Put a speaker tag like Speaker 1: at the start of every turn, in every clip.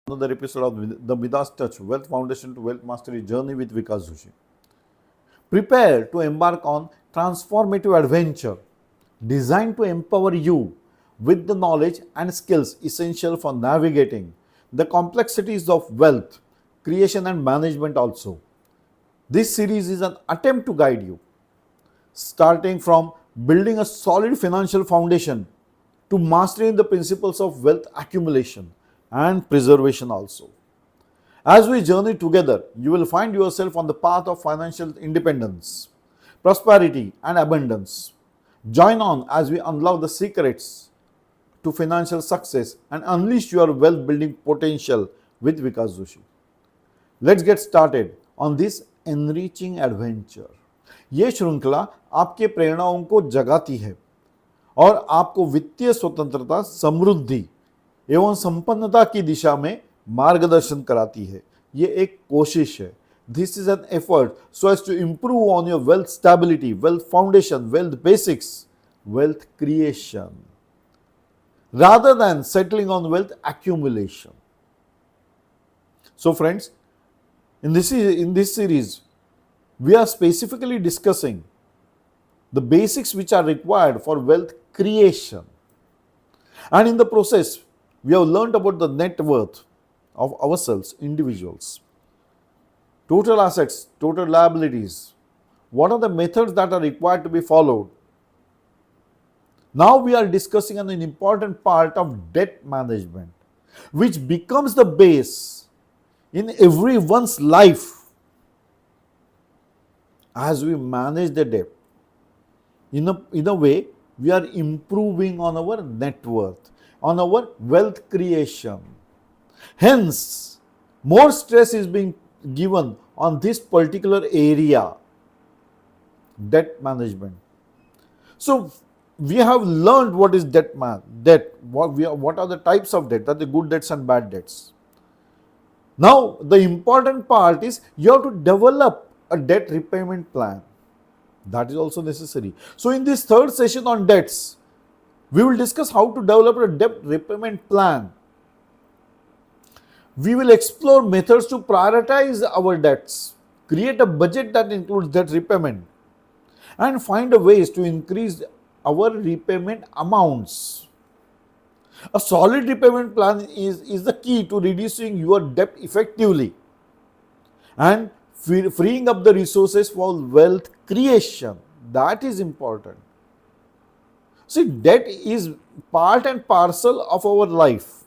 Speaker 1: Another episode of the Midas Touch Wealth Foundation to Wealth Mastery Journey with Vikas Joshi. Prepare to embark on transformative adventure designed to empower you with the knowledge and skills essential for navigating the complexities of wealth creation and management also. This series is an attempt to guide you, starting from building a solid financial foundation to mastering the principles of wealth accumulation and preservation also. As we journey together, you will find yourself on the path of financial independence, prosperity, and abundance. Join on as we unlock the secrets to financial success and unleash your wealth building potential with Vikas Joshi. Let's get started on this enriching adventure. ये श्रृंखला आपके प्रेरणाओं को जगाती है और आपको वित्तीय स्वतंत्रता, समृद्धि एवं संपन्नता की दिशा में मार्गदर्शन कराती है. ये एक कोशिश है. This is an effort so as to improve on your wealth stability, wealth foundation, wealth basics, wealth creation, rather than settling on wealth accumulation. So friends, in this series, we are specifically discussing the basics which are required for wealth creation. And in the process, we have learned about the net worth of ourselves, individuals, total assets, total liabilities, what are the methods that are required to be followed. Now we are discussing an important part of debt management, which becomes the base in everyone's life. As we manage the debt, in a way, we are improving on our net worth, on our wealth creation. Hence, more stress is being given on this particular area, debt management. So, we have learned what is debt. What are the types of debt? That the good debts and bad debts. Now, the important part is you have to develop a debt repayment plan. That is also necessary. So, in this third session on debts, we will discuss how to develop a debt repayment plan. We will explore methods to prioritize our debts, create a budget that includes debt repayment, and find ways to increase our repayment amounts. A solid repayment plan is the key to reducing your debt effectively and freeing up the resources for wealth creation. That is important. See, debt is part and parcel of our life.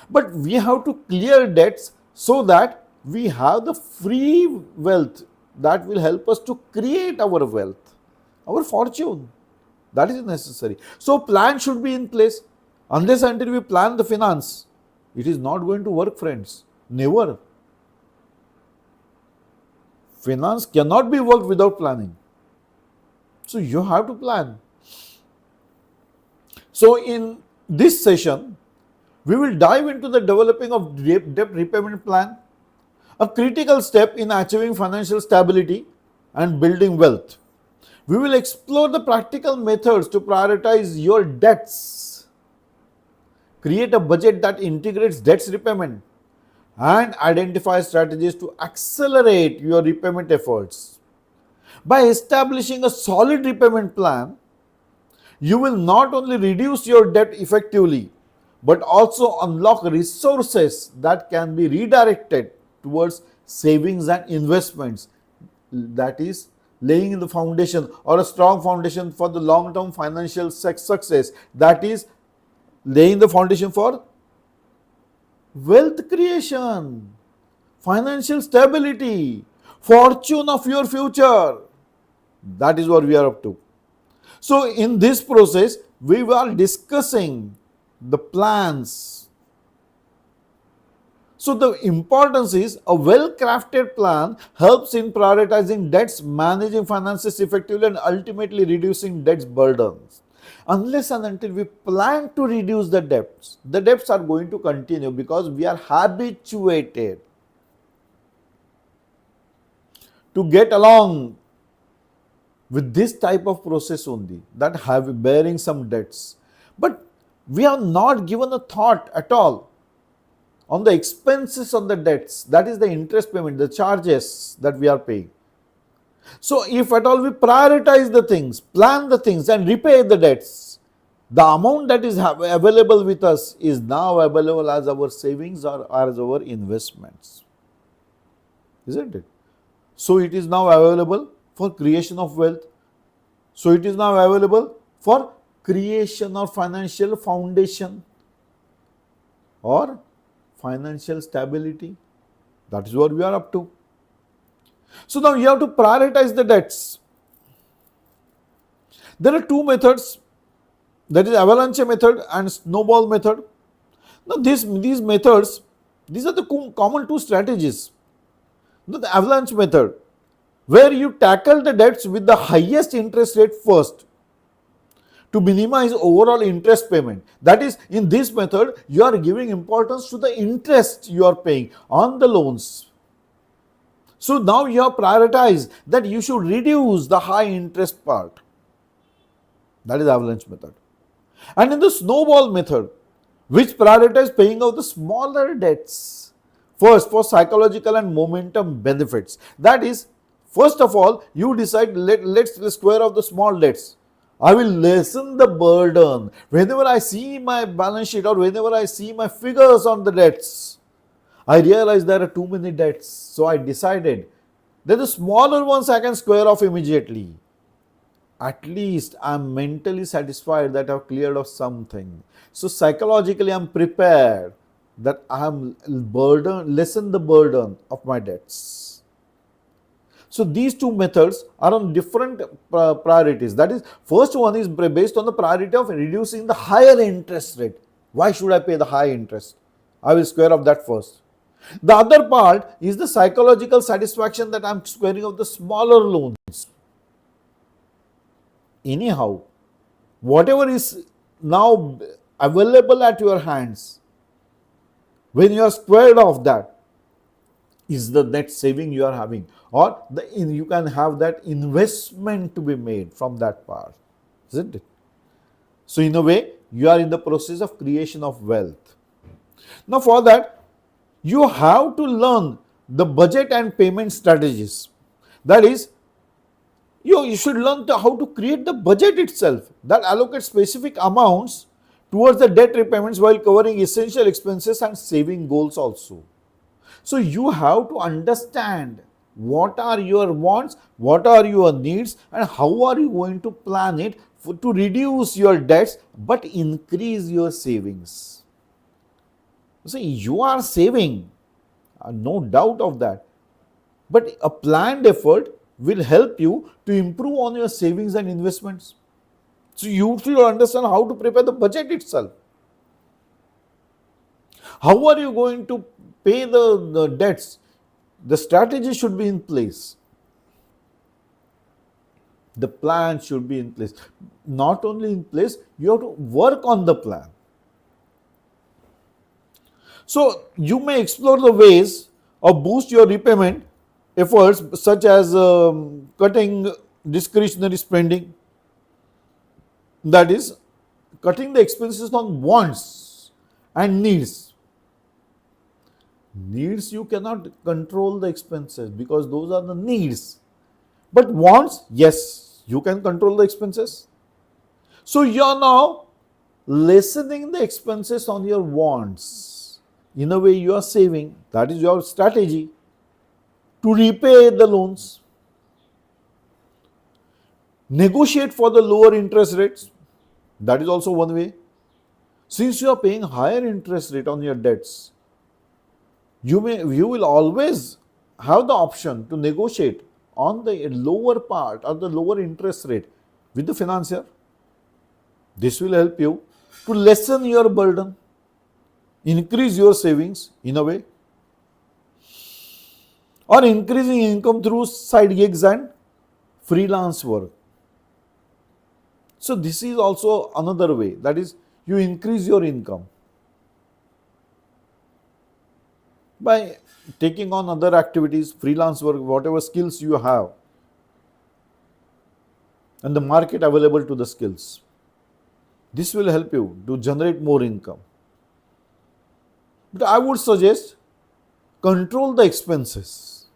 Speaker 1: But we have to clear debts so that we have the free wealth that will help us to create our wealth, our fortune. That is necessary. So, plan should be in place. Unless until we plan the finance, it is not going to work, friends. Never. Finance cannot be worked without planning. So, you have to plan. So, in this session, we will dive into the developing of debt repayment plan, a critical step in achieving financial stability and building wealth. We will explore the practical methods to prioritize your debts, create a budget that integrates debts repayment, and identify strategies to accelerate your repayment efforts. By establishing a solid repayment plan, you will not only reduce your debt effectively, but also unlock resources that can be redirected towards savings and investments. That is, laying in the foundation or a strong foundation for the long-term financial success. That is, laying the foundation for wealth creation, financial stability, fortune of your future. That is what we are up to. So, in this process, we are discussing the plans. So, the importance is a well-crafted plan helps in prioritizing debts, managing finances effectively, and ultimately reducing debts burdens. Unless and until we plan to reduce the debts are going to continue because we are habituated to get along with this type of process only, that have bearing some debts. But we have not given a thought at all on the expenses on the debts, that is the interest payment, the charges that we are paying. So if at all we prioritize the things, plan the things and repay the debts, the amount that is available with us is now available as our savings or as our investments. Isn't it? So it is now available for creation of wealth. So it is now available for creation of financial foundation or financial stability. That is what we are up to. So now you have to prioritize the debts. There are two methods, that is avalanche method and snowball method. Now these methods, these are the common two strategies. The avalanche method, where you tackle the debts with the highest interest rate first to minimize overall interest payment. That is, in this method, you are giving importance to the interest you are paying on the loans. So now you have prioritized that you should reduce the high interest part. That is avalanche method. And in the snowball method, which prioritizes paying off the smaller debts first for psychological and momentum benefits. That is, first of all, you decide, let's square off the small debts. I will lessen the burden. Whenever I see my balance sheet or whenever I see my figures on the debts, I realize there are too many debts. So I decided that the smaller ones I can square off immediately. At least I am mentally satisfied that I have cleared off something. So psychologically I am prepared that I am lessen the burden of my debts. So these two methods are on different priorities. That is, first one is based on the priority of reducing the higher interest rate. Why should I pay the high interest? I will square off that first. The other part is the psychological satisfaction that I am squaring off the smaller loans. Anyhow, whatever is now available at your hands, when you are squared off that, is the net saving you are having, or you can have that investment to be made from that part, isn't it? So in a way, you are in the process of creation of wealth. Now for that, you have to learn the budget and payment strategies. That is, you should learn how to create the budget itself that allocates specific amounts towards the debt repayments while covering essential expenses and saving goals also. So you have to understand what are your wants, what are your needs, and how are you going to plan it to reduce your debts but increase your savings. See, you are saving, no doubt of that, but a planned effort will help you to improve on your savings and investments. So you should understand how to prepare the budget itself. How are you going to pay the debts? The strategy should be in place. The plan should be in place. Not only in place, you have to work on the plan. So you may explore the ways of boost your repayment efforts, such as cutting discretionary spending, that is, cutting the expenses on wants and needs. Needs, you cannot control the expenses because those are the needs. But wants, yes, you can control the expenses. So you are now lessening the expenses on your wants. In a way, you are saving. That is your strategy to repay the loans. Negotiate for the lower interest rates. That is also one way. Since you are paying higher interest rate on your debts, you will always have the option to negotiate on the lower part or the lower interest rate with the financier. This will help you to lessen your burden, increase your savings in a way, or increasing income through side gigs and freelance work. So this is also another way, that is, you increase your income by taking on other activities, freelance work, whatever skills you have, and the market available to the skills. This will help you to generate more income. But I would suggest control the expenses,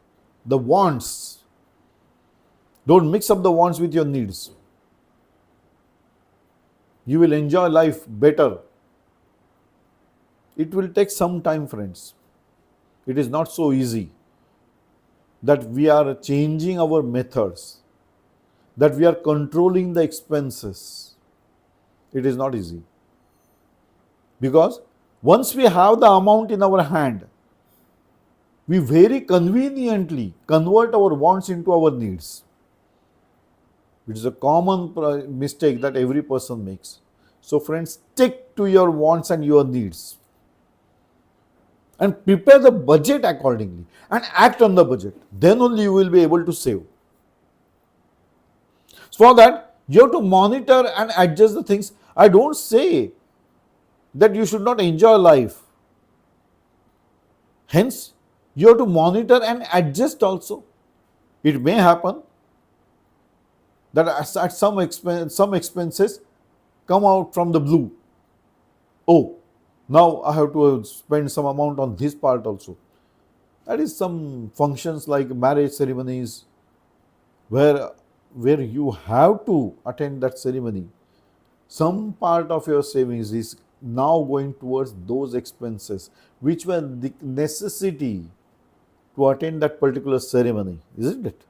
Speaker 1: the wants. Don't mix up the wants with your needs. You will enjoy life better. It will take some time, friends. It is not so easy that we are changing our methods, that we are controlling the expenses. It is not easy. Because once we have the amount in our hand, we very conveniently convert our wants into our needs. It is a common mistake that every person makes. So friends, stick to your wants and your needs. And prepare the budget accordingly and act on the budget. Then only you will be able to save. So for that, you have to monitor and adjust the things. I don't say that you should not enjoy life. Hence, you have to monitor and adjust also. It may happen that at some expenses come out from the blue. Oh, now I have to spend some amount on this part also. That is some functions like marriage ceremonies where you have to attend that ceremony. Some part of your savings is now going towards those expenses which were the necessity to attend that particular ceremony, isn't it?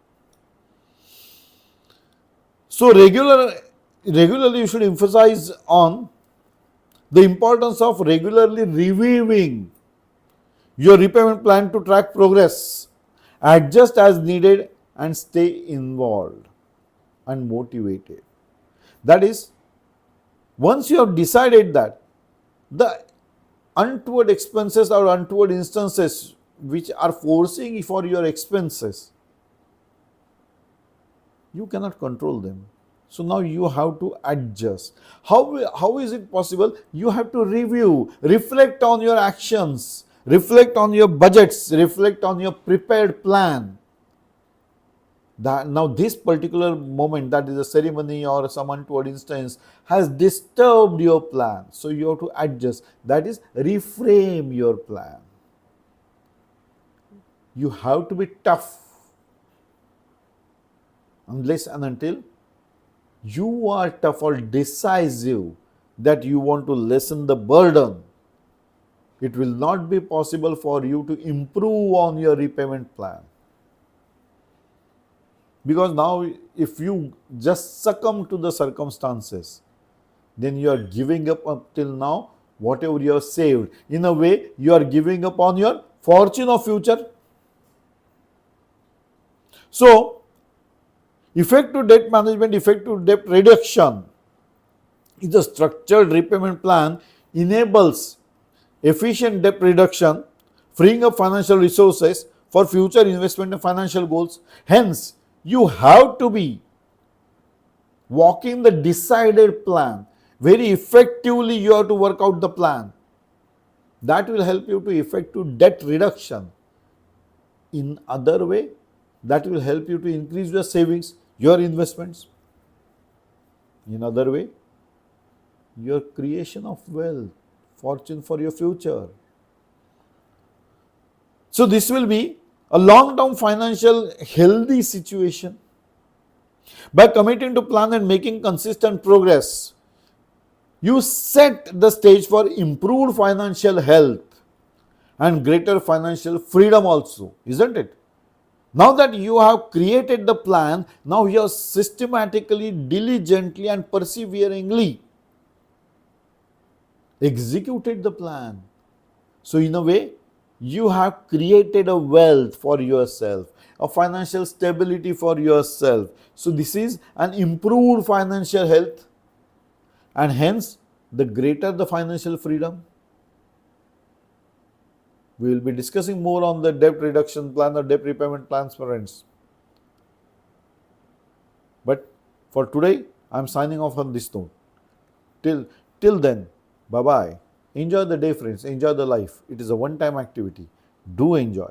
Speaker 1: So regularly you should emphasize on the importance of regularly reviewing your repayment plan to track progress, adjust as needed, and stay involved and motivated. That is, once you have decided that the untoward expenses or untoward instances which are forcing for your expenses, you cannot control them. So now you have to adjust. How is it possible? You have to review, reflect on your actions, reflect on your budgets, reflect on your prepared plan. That now this particular moment, that is a ceremony or some untoward instance, has disturbed your plan. So you have to adjust. That is, reframe your plan. You have to be tough. Unless and until you are tough or decisive that you want to lessen the burden, it will not be possible for you to improve on your repayment plan. Because now if you just succumb to the circumstances, then you are giving up till now whatever you have saved. In a way, you are giving up on your fortune of future. So, effective debt management, effective debt reduction is a structured repayment plan enables efficient debt reduction, freeing up financial resources for future investment and financial goals. Hence, you have to be walking the decided plan. Very effectively, you have to work out the plan. That will help you to effective debt reduction. In other way, that will help you to increase your savings, your investments. In other way, your creation of wealth, fortune for your future. So this will be a long-term financial healthy situation. By committing to plan and making consistent progress, you set the stage for improved financial health and greater financial freedom also, isn't it? Now that you have created the plan, now you have systematically, diligently and perseveringly executed the plan. So in a way, you have created a wealth for yourself, a financial stability for yourself. So this is an improved financial health, and hence the greater the financial freedom. We will be discussing more on the debt reduction plan or debt repayment plans, friends. But for today, I am signing off on this note. Till then, bye-bye. Enjoy the day, friends. Enjoy the life. It is a one-time activity. Do enjoy.